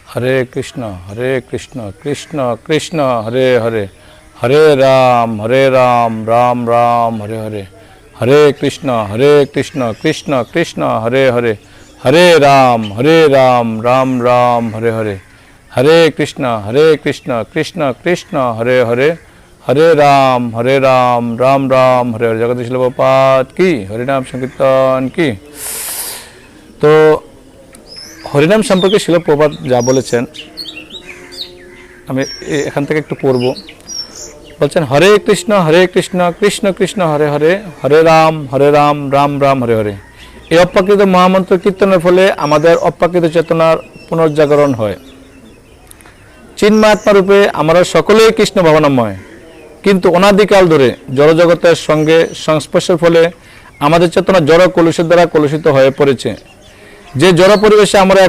हरे कृष्ण कृष्ण कृष्ण हरे हरे हरे राम राम राम हरे हरे हरे कृष्ण कृष्ण कृष्ण हरे हरे हरे राम राम राम हरे हरे हरे कृष्ण कृष्ण कृष्ण हरे हरे हरे राम राम राम हरे हरे। जगदीश प्रभुपाद की हरिनाम संकीर्तन की। तो হরিনাম সম্পর্কে শিল প্রভুপাদ যা বলেছেন আমি এখান থেকে একটু পড়ব। বলছেন হরে কৃষ্ণ কৃষ্ণ কৃষ্ণ হরে হরে হরে রাম রাম রাম হরে হরে। এই অপ্রাকৃত মহামন্ত্র কীর্তনের ফলে আমাদের অপ্রাকৃত চেতনার পুনর্জাগরণ হয়। চিন্মাত্মা রূপে আমরা সকলেই কৃষ্ণ ভাবনাময়, কিন্তু অনাদিকাল ধরে জড়জগতের সঙ্গে সংস্পর্শের ফলে আমাদের চেতনা জড় কলুষের দ্বারা কলুষিত হয়ে পড়েছে। যে জড় পরিবেশে আমরা